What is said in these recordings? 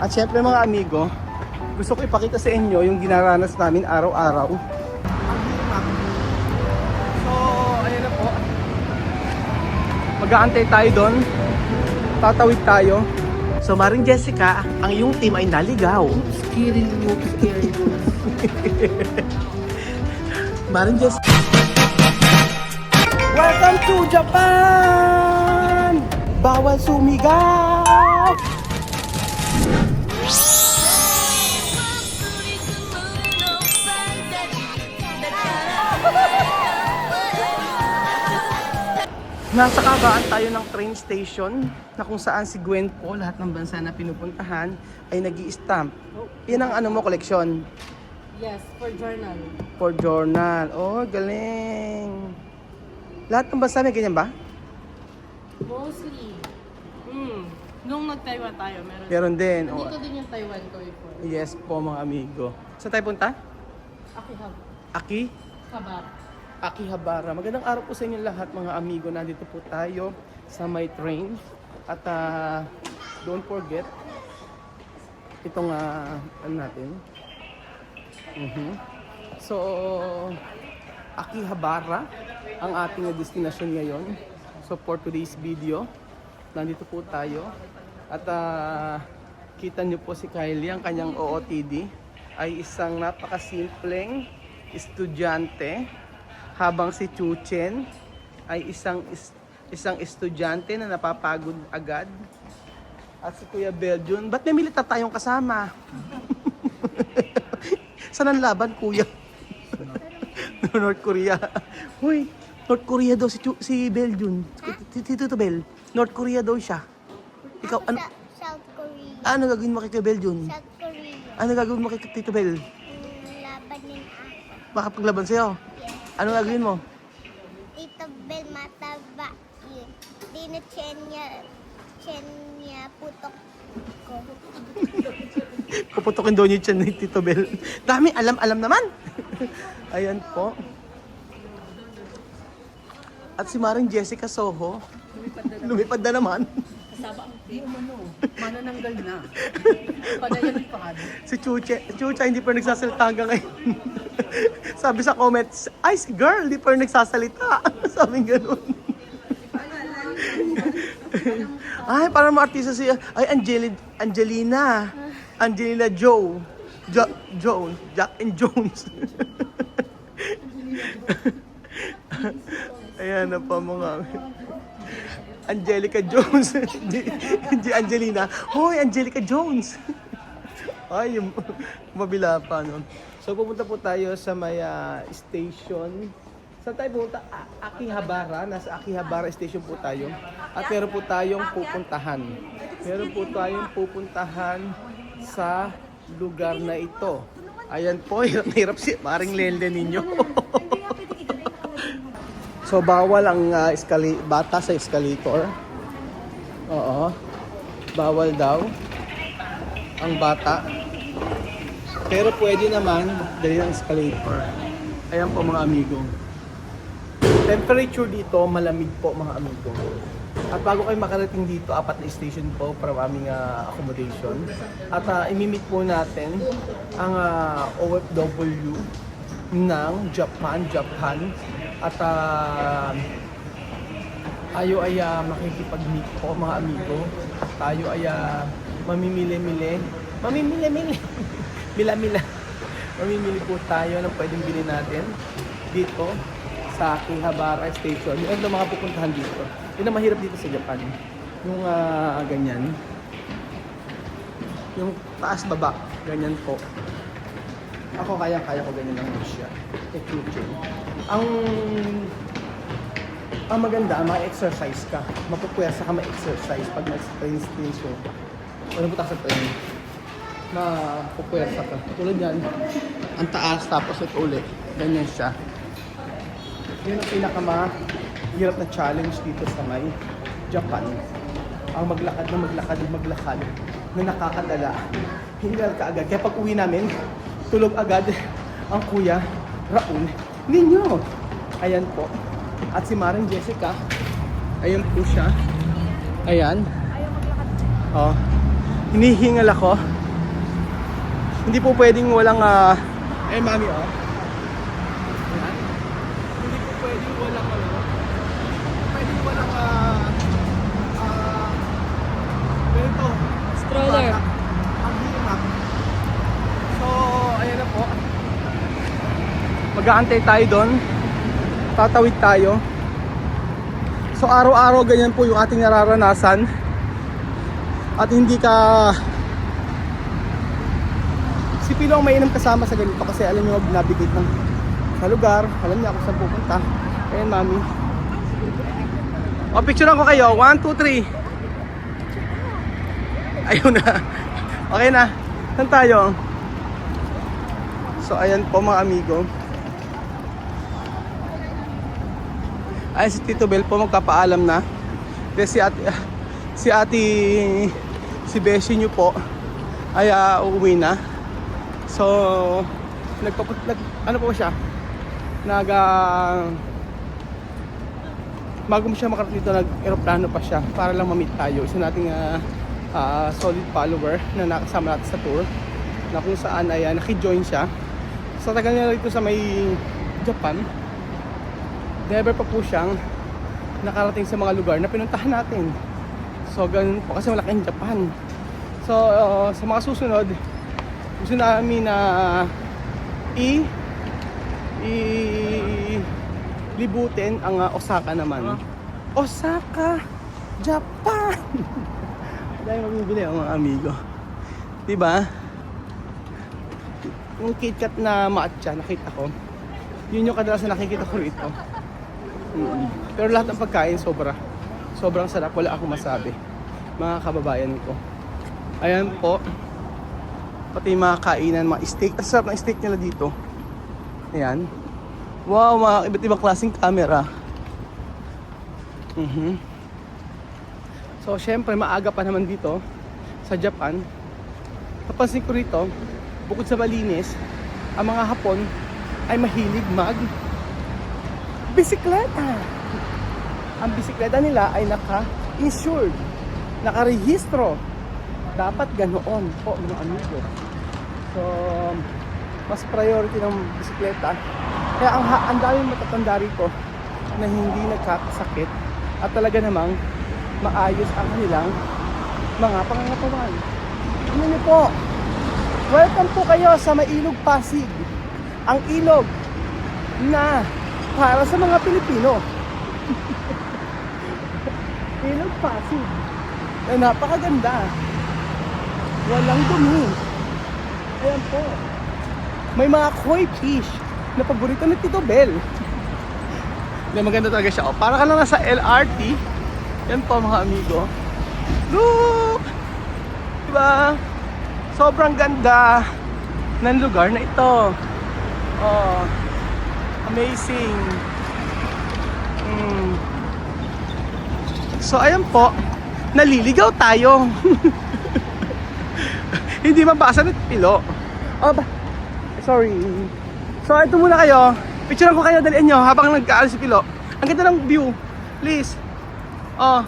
At syempre mga amigo, gusto ko ipakita sa inyo yung ginaranas namin araw-araw. Ang hirap. So, ayun na po. Mag-aantay tayo doon. Tatawid tayo. So, Maring Jessica, ang iyong team ay naligaw. Scary mo. Maring Jessica. Welcome to Japan! Bawal sumigaw! Nasa kabaan tayo ng train station na kung saan si Gwen po, lahat ng bansa na pinupuntahan ay nag-i-stamp. Yan ang ano mo, koleksyon? Yes, for journal. For journal. Oh, galing. Lahat ng bansa may ganyan ba? Mostly. Nung nag-Taiwan tayo, meron. Meron din. Oh. Dito din yung Taiwan ko before. Yes po mga amigo. Saan tayo punta? Aki? Kabar. Akihabara. Magandang araw po sa inyo lahat mga amigo. Nandito po tayo sa my train. At don't forget itong ano natin. So, Akihabara ang ating destination ngayon. So for today's video, nandito po tayo. At kita nyo po si Kylie, ang kanyang OOTD ay isang napakasimpleng estudyante, habang si Chuchen ay isang estudyante na napapagod agad. At si Kuya Belgian, ba't may militar tayong kasama? Saan ang laban, Kuya? North Korea. Uy, North Korea daw si Belgian. Si Tito Bel. North Korea daw siya. Ikaw, ano? South Korea. Ano gagawin mo kay Kuya Belgian? South Korea. Ano gagawin mo kay Tito Bel? Laban din ako. Makapaglaban sa'yo? Ano gagawin mo? Tito Bel mataba yun. Di na chen niya putok ko. Puputokin daw niyo dyan ni Tito Bel. Dami, alam naman. Ayan po. At si Maring Jessica Soho, lumipad na naman. Kasama ang team, manananggal na. Panayalipad. Si Chucha hindi pa nagsasalita hanggang ngayon. Sabi sa comments, ay si girl, hindi pa rin nagsasalita. Sabi gano'n. Ay, parang mga artista si, ay Angelina Joe. Jones, Jack and Jones. Ayan na pa mga Angelica Jones. Hindi Angelina. Hoy, Angelica Jones. Ay, yung mabila pa no. So pupunta po tayo sa may station. Saan tayo pupunta? Akihabara. Nasa Akihabara station po tayo. At meron po tayong pupuntahan. Meron po tayong pupuntahan sa lugar na ito. Ayan po, hirap na hirap si Maring Lelde ninyo. So bawal ang bata sa escalator. Oo. Bawal daw ang bata. Pero pwede naman dali ng escalator. Ayan po mga amigo. Temperature dito malamig po mga amigo. At bago kayo makarating dito, 4 na station po para aming accommodation. At imimit po natin ang OFW ng Japan. At tayo ay makikipag-meet po mga amigo. Tayo ay mamimili-mili. Mila-mila. Mamimili po tayo ng pwedeng bilhin natin dito sa Akihabara Station. Yung ano mga pupuntahan dito. Yun ang mahirap dito sa Japan. Yung ganyan. Yung taas baba. Ganyan po. Ako kaya ko ganyan lang siya. Ang maganda, ma-exercise ka. Mapupwersa ka ma-exercise pag nasa train station ka. Wala po sa train. Mapupwersa ka. Tulad yan, ang taas tapos ito ulit. Ganyan siya. Yun ang pinakamahirap na challenge dito sa may Japan. Ang maglakad na nakakadala. Hingal ka agad. Kaya pag uwi namin, tulog agad ang Kuya Raul ninyo. Ayan po. At si Maring Jessica, ayan po siya. Ayan. Oh. Hinihingal ako. Hindi po pwedeng walang mami oh. Ayan. Hindi po pwedeng walang pwedeng walang ganito. Stroller. Ang hirap. So, ayan na po. Mag-aantay tayo doon. Tatawid tayo. So, araw-araw ganyan po yung ating nararanasan. At hindi ka... Si Pilo ang mainam kasama sa ganito kasi alam niyo mag-navigate ng sa lugar. Alam niya kung saan pupunta. Ayan, mami. O, picturean ko kayo. 1, 2, 3. Ayun na. Okay na. Saan tayo? So, ayan po mga amigo. Ayan si Tito Bel po magpapaalam na. Kasi si Beshi nyo po ay uuwi na. So, ano po siya? Bago mo siya makarating dito, nag-aeroplano pa siya para lang ma-meet tayo. Isa nating solid follower na nakasama natin sa tour na kung saan ay naki-join siya. Sa tagal niya rito sa may Japan, never pa po siyang nakarating sa mga lugar na pinuntahan natin. So, ganun po kasi malaking Japan. So, sa mga susunod, gusto namin na libutin ang Osaka naman. Osaka, Japan. Dahil mabibili ang mga amigo. Diba? Yung KitKat na matcha nakita ko, yun yung kadalasan nakikita ko rito. Pero lahat ng pagkain sobrang sarap, wala akong masabi, mga kababayan ko. Ayan po, pati mga kainan, mga steak. Ang sarap ng steak nila dito. Ayan. Wow, mga iba't ibang klaseng camera. So syempre maaga pa naman dito sa Japan. Napansin ko rito, bukod sa malinis, ang mga Hapon ay mahilig bisikleta. Ang bisikleta nila ay naka-insured, naka-rehistro. Dapat ganoon po mga amigo. So, mas priority ng bisikleta. Kaya ang daming matatanda rito na hindi nagkakasakit at talaga namang maayos ang kanilang mga pangangatawan. Tingnan niyo po, welcome po kayo sa Mailog Pasig. Ang ilog na para sa mga Pilipino. Ilog Pasig. Na napakaganda. Walang dumi. Ayan po. May mga koi fish na paborito ni Tito Bel. Maganda talaga siya. O, para ka lang nasa LRT. Yan po mga amigo. Look! Diba? Sobrang ganda ng lugar na ito. Oh, amazing. So ayan po, naliligaw tayo. Hindi mabasa ng Pilo. Oh, sorry. So ito muna kayo. Picturean ko kayo, dalian nyo habang nag-aalis si Pilo. Ang ganda ng view. Please. Oh.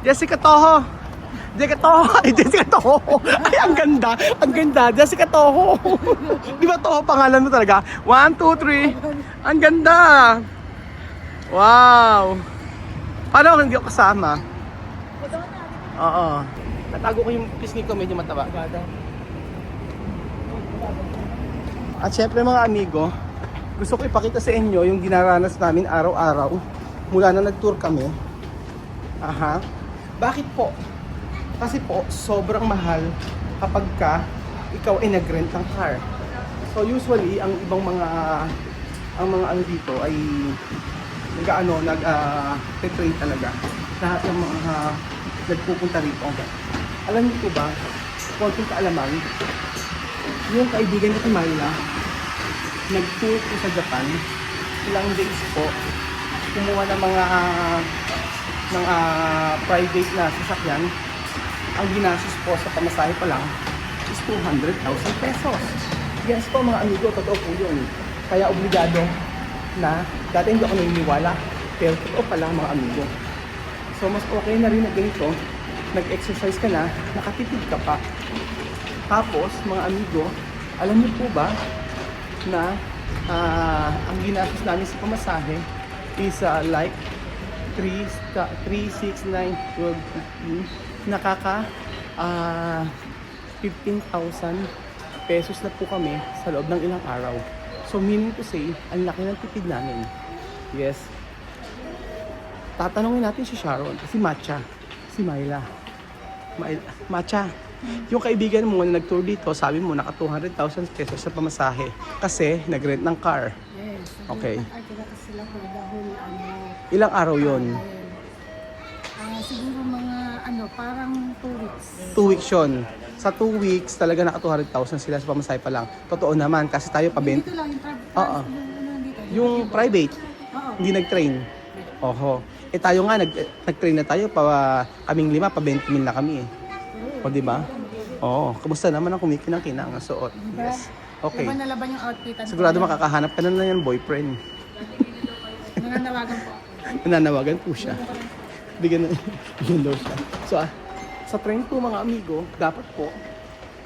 Jessica Toho. Jessica Toho. Ay, ang ganda. Ang ganda. Jessica Toho. Di ba Toho pangalan mo talaga? 1, 2, 3. Ang ganda. Wow. Paano kung hindi ako kasama? Oo. Natago ko yung pisngi ko, medyo mataba. At syempre mga amigo, gusto ko ipakita sa inyo yung dinaranas namin araw-araw mula na nag-tour kami. Aha. Bakit po? Kasi po, sobrang mahal kapag ikaw ay nag-rent ng car. So usually, ang ibang mga ano dito ay nag-trade talaga. Lahat ng mga nagpupunta rito. Alam niyo po ba, konting kaalaman, yung kaibigan ko si Myla, nag-tour po sa Japan, ilang days po, kumuha ng mga private na sasakyan. Ang ginastos po sa pamasahe pa lang is 200,000 pesos. Yes po mga amigo, totoo po yun. Kaya obligado na, dati hindi ako naniniwala, pero totoo pala mga amigo. So mas okay na rin na ganito nag-exercise ka na, nakatipid ka pa. Tapos, mga amigo, alam niyo po ba na ang ginastos namin sa pamasahe is like 3, 6, 9, 12, 15, nakaka 15,000 pesos na po kami sa loob ng ilang araw. So meaning to say, ang laki ng tipid namin. Yes. Tatanungin natin si Sharon, si Matcha, si Myla. Matcha, yung kaibigan mo na nag-tour dito, sabi mo naka 200,000 pesos sa pamasahe kasi nag-rent ng car. Yes. Okay. Ay, kaya sila for the whole, Ilang araw yon? siguro mga, parang 2 weeks. 2 weeks yun. Sa 2 weeks, talaga naka 200,000 sila sa pamasahe pa lang. Totoo naman, kasi tayo pa Dito lang, yung Oo. dito. Yung private, Oo. hindi nag-train. Oho. Eh tayo nga, nag-train na tayo, kaming 5, pa 20,000 na kami eh. O diba? Oo. Kamusta naman ang kumikinang-kinang ang suot? Yes. Okay. Laban na laban yung outfit. Sigurado makakahanap ka na yan, boyfriend. Nananawagan po. Nananawagan po siya. Bigyan daw siya. So, sa train po mga amigo, dapat po,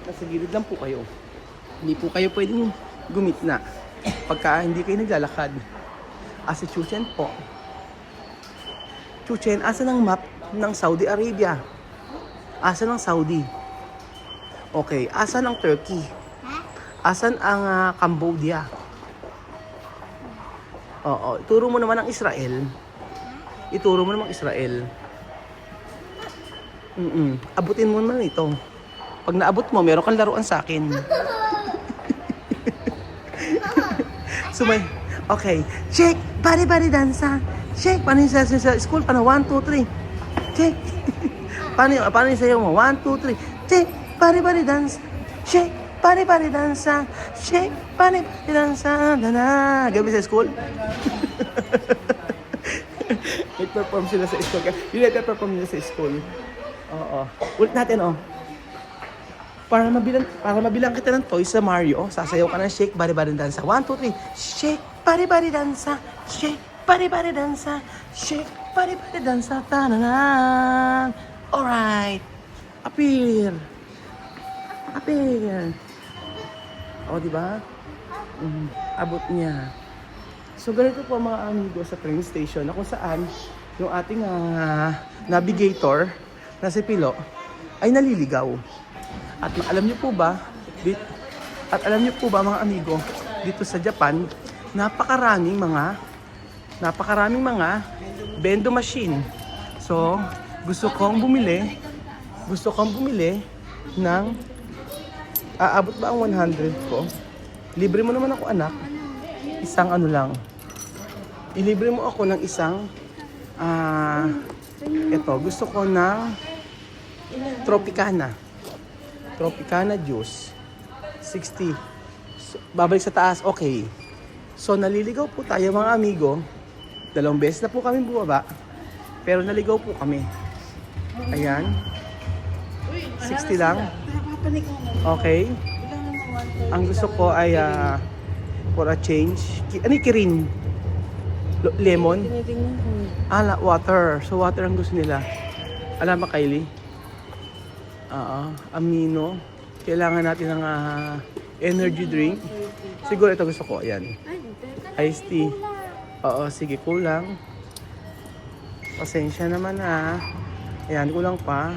nasa gilid lang po kayo. Hindi po kayo pwedeng gumitna pagka hindi kayo naglalakad. Si Chuchen po. Chuchen, asan ang map ng Saudi Arabia? Asan ang Saudi? Okay, asan ang Turkey? Asan ang Cambodia? Oo, ituro mo naman ang Israel. Ituro mo naman Israel. Abutin mo naman ito. Pag naabot mo, meron kang laruan sa akin. Okay. Shake! Bari-bari dansa! Shake! Paano yung sa school? Paano? 1, 2, 3. Shake! Paano yung sayo mo? 1, 2, 3. Shake! Bari-bari dansa! Shake! Bari-bari dansa! Shake! Bari-bari dansa! Dana! Gabi sa school? Nag-perform sila sa school. Yung nag-perform nila sa school. Oo. Ulit natin, oh. Para mabilang kita ng toys sa Mario, sasayaw ka ng shake, bari-bari dansa. 1, 2, 3. Shake, bari-bari dansa. Shake, bari-bari dansa. Shake, bari-bari dansa. Tananan. Alright. Appear. O, diba? Abot niya. So, ganito po mga amigo sa train station na kung saan yung ating navigator na si Pilo ay naliligaw. At alam niyo po ba, mga amigo, dito sa Japan, napakaraming mga bendo machine. So, gusto kong bumili ng aabot ba ang 100 ko? Libre mo naman ako, anak. Isang ano lang. Ilibre mo ako ng isang gusto ko ng Tropicana juice. 60. So, babalik sa taas. Okay. So, naliligaw po tayo mga amigo. 2 beses na po kami bumaba. Pero naligaw po kami. Ayan. 60 lang. Okay. Ang gusto ko ay for a change. Ano yung Kirin? Lemon? Water. So, water ang gusto nila. Alam ba, Kylie? Amino. Kailangan natin ng energy drink. Siguro ito gusto ko. Ayan. Iced tea. Oo, sige. Kulang. Pasensya naman Ayan, kulang pa.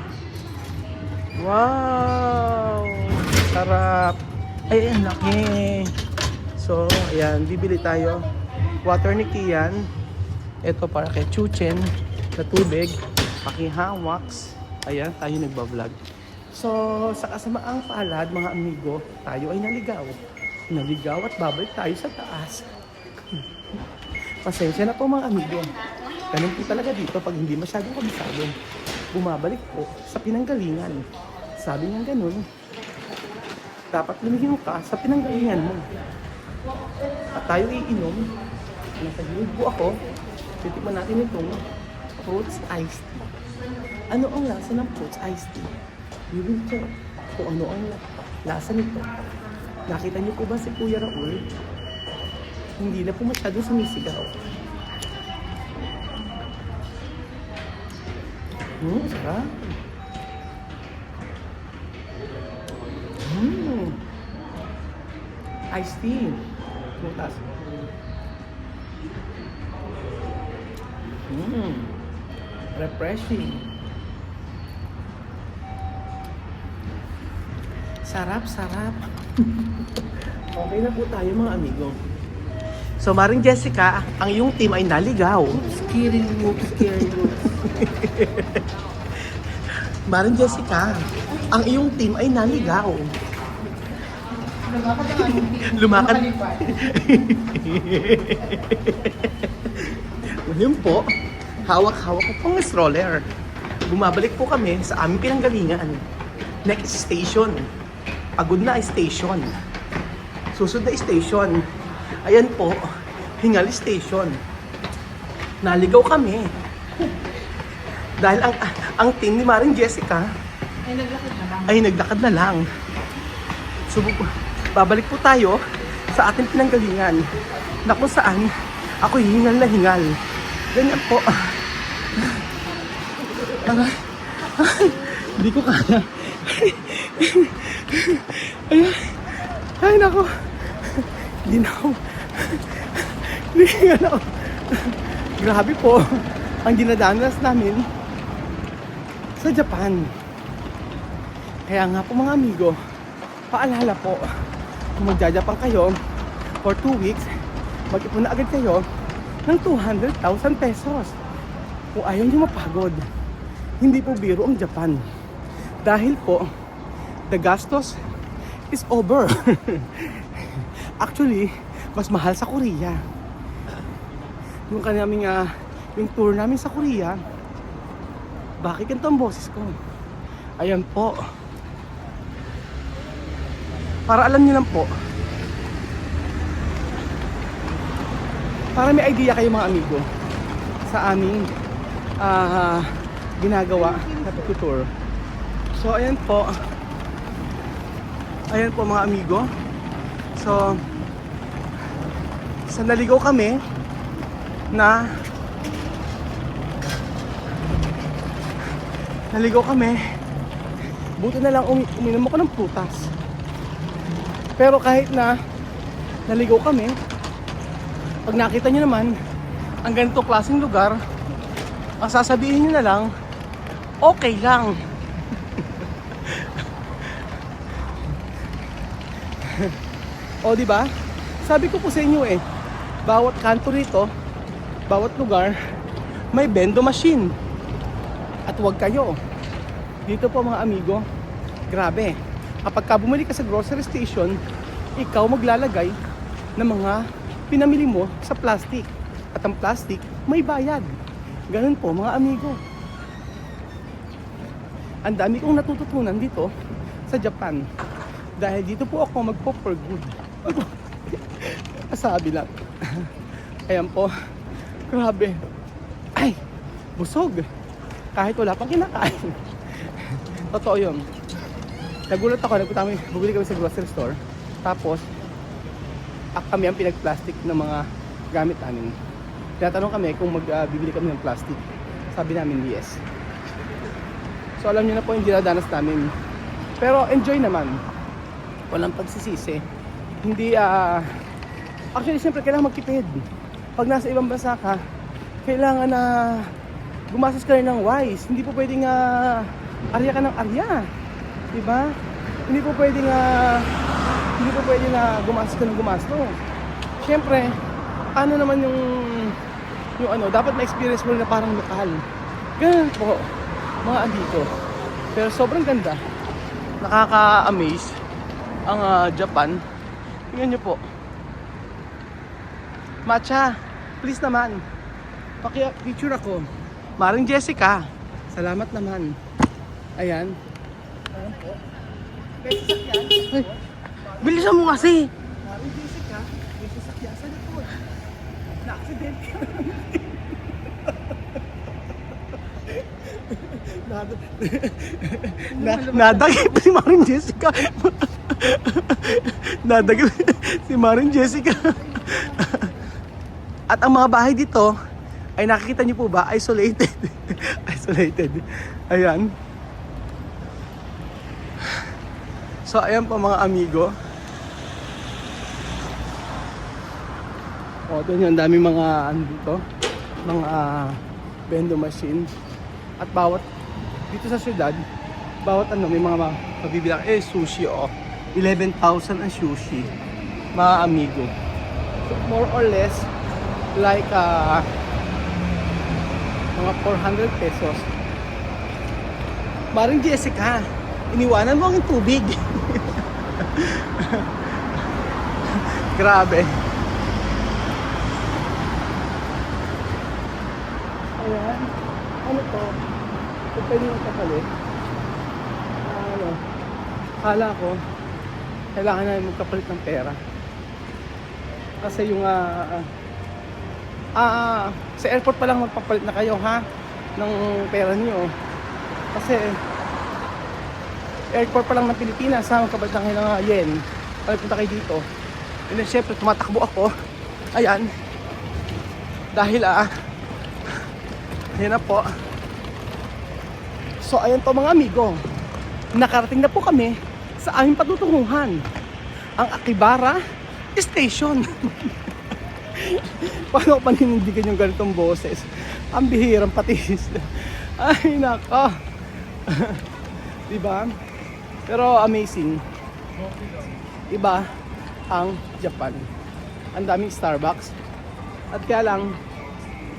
Wow! Sarap. Ay, ang laki. So, ayan. Bibili tayo. Water ni Kian. Ito para kay Chuchen na tubig. Pakihawaks. Ayan, tayo nagbablog. So, sa kasamaang palad, mga amigo, tayo ay naligaw. Naligaw at babalik tayo sa taas. Pasensya na po mga amigo. Ganun po talaga dito pag hindi masyadong kabisado. Bumabalik po sa pinanggalingan. Sabi niya ganun, dapat lumihim ka sa pinanggalingan mo. At tayo iinom. Nasa gilid po ako. Titikman natin itong fruits iced tea. Ano ang lasa ng fruits iced tea? You will check kung ano ang lasa nito. Nakita niyo po ba si Kuya Raul? Hindi na po masyadong sumisigaw. Sarap. Iced tea. Putas. Refreshing. Sarap, sarap. Okay na po tayo mga amigo. So, Maring Jessica, ang iyong team ay naligaw. Scary move, scary move. Maring Jessica, ang iyong team ay naligaw. Lumakad ang aming team. Lumakad. Lumakalipat. Ngayon po, hawak-hawak ko pong stroller. Bumabalik po kami sa aming pinanggalingan. Next station. Pagod na station. Susunod na station. Ayan po, Hingal Station. Naligaw kami. Dahil ang team ni Maring Jessica Ay, naglakad na lang. ay naglakad na lang. So, babalik po tayo sa ating pinanggalingan na kung saan ako hingal na hingal. Ganyan po. Hindi ko kaya. Ay, nako. Hindi na ako. Hindi na ako. Grabe po ang dinadanas namin sa Japan. Kaya nga po mga amigo, paalala po, kung magja-Japan kayo for 2 weeks, mag-ipon na agad kayo ng 200,000 pesos. Kung ayaw nyo mapagod, hindi po biro ang Japan. Dahil po, the gastos is over. Actually, mas mahal sa Korea. Yung kanaming, yung tour namin sa Korea, bakit ganito ang boses ko? Ayan po. Para alam niyo lang po. Para may idea kayo mga amigo sa aming ginagawa na pag-tour. So ayan po. Ayan po mga amigo. So sa naligaw kami na buti na lang uminom ako ng prutas. Pero kahit na naligaw kami, pag nakita nyo naman ang ganito klaseng lugar, ang sasabihin nyo na lang, okay lang. O di ba? Sabi ko po sa inyo bawat kanto rito, bawat lugar, may bendo machine. At huwag kayo. Dito po mga amigo, grabe. Kapag ka bumili ka sa grocery station, ikaw maglalagay ng mga pinamili mo sa plastic. At ang plastic, may bayad. Ganun po mga amigo. Ang dami kong natututunan dito sa Japan. Dahil dito po ako magpo-for good. Sabi lang. Ayan po. Grabe. Ay, busog. Kahit wala pang kinakain. Totoo yun. Nagulat ako, bumili kami sa grocery store. Tapos, kami ang pinag-plastic ng mga gamit namin. Tinatanong kami kung magbibili kami ng plastic. Sabi namin, yes. So, alam niyo na po yung dinadanas namin. Pero, enjoy naman. Walang pagsisisi. Hindi, actually, siyempre, kailangan magtipid. Pag nasa ibang bansa ka, kailangan na gumastos ka rin ng wise. Hindi po pwedeng arya ka ng arya. Diba? Hindi po pwedeng gumastos ka ng gumastos. Siyempre, ano naman yung dapat ma-experience mo rin na parang lokal. Ganun po, mga andito. Pero sobrang ganda. Nakaka-amaze ang Japan. Tingnan nyo po. Matcha, please naman. Paki-picture ako. Maring Jessica, salamat naman. Ayan. Ayan po. May sasakyan. Ay, bilisan mo kasi. Maring Jessica, may sasakyan sa likod. Na-accident ka. Nadagip si Maring Jessica. Nadagip si Maring Jessica. At ang mga bahay dito ay nakikita niyo po ba? Isolated. Isolated. Ayan. So ayan po mga amigo. O, doon yung dami mga ano dito, mga vending machine. At bawat, dito sa syudad, bawat ano, may mga magbibilang, sushi, 11,000 ang sushi, mga amigo. So, more or less, like, mga 400 pesos. Maring Jessica, iniwanan mo ang tubig. Grabe. Ayan. Ano to? Kung pwede mo kapalit. Ano? Kala ko, kailangan na magkapalit ng pera. Kasi yung sa airport pa lang magpapalit na kayo ha ng pera niyo. Kasi airport pa lang ng Pilipinas sa magkapalit na kayo ng yen. Pagpunta kayo dito. And then syempre tumatakbo ako. Ayan. Dahil ayan na po. So ayan po mga amigo. Nakarating na po kami sa aming patutunguhan. Ang Akibara Station. Paano ko panindigan yung ganitong boses? Ang bihirang patis. Ay nako. Diba? Pero amazing. Iba ang Japan. Ang daming Starbucks. At kaya lang,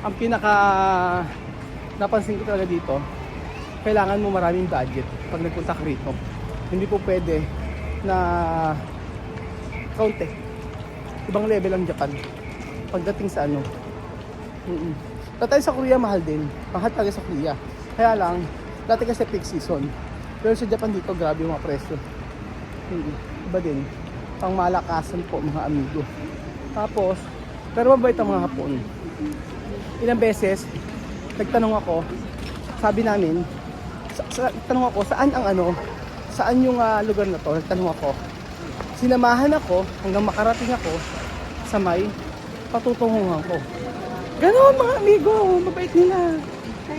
ang pinaka napansin ko talaga dito, kailangan mo maraming budget pag nagpunta ka rito. Hindi po pwede na kaunti. Ibang level ang Japan pagdating sa ano. Dati sa Korea mahal din. Mahal talaga sa Korea. Kaya lang, dati kasi peak season. Pero sa Japan dito, grabe yung mga presyo. Iba din. Pang malakasan po mga amigo. Tapos, pero mabait ang mga Hapon. Ilang beses, nagtanong ako, sabi namin, nagtanong ako, saan ang ano, saan yung lugar na to? Nagtanong ako. Sinamahan ako hanggang makarating ako sa may patutunguhan ko. Ganon mga amigo, mabait nila.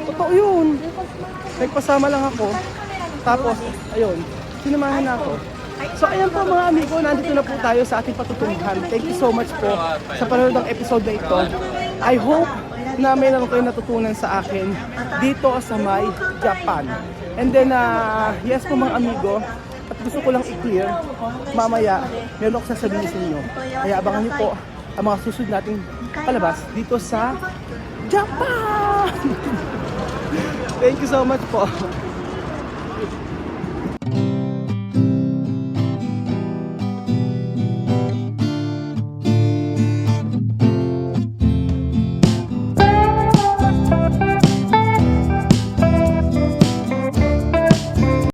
Totoo yun. Nagpasama lang ako. Tapos, ayun, sinamahan na ako. So ayan po mga amigo, nandito na po tayo sa ating patutunguhan. Thank you so much po sa panonood ng episode na ito. I hope na may naman kayo natutunan sa akin dito sa may Japan. And then, yes po mga amigo, at gusto ko lang i-clear, mamaya meron ako sasabihin sa inyo. Kaya abangan niyo po ang mga susunod nating palabas dito sa Japan! Thank you so much po.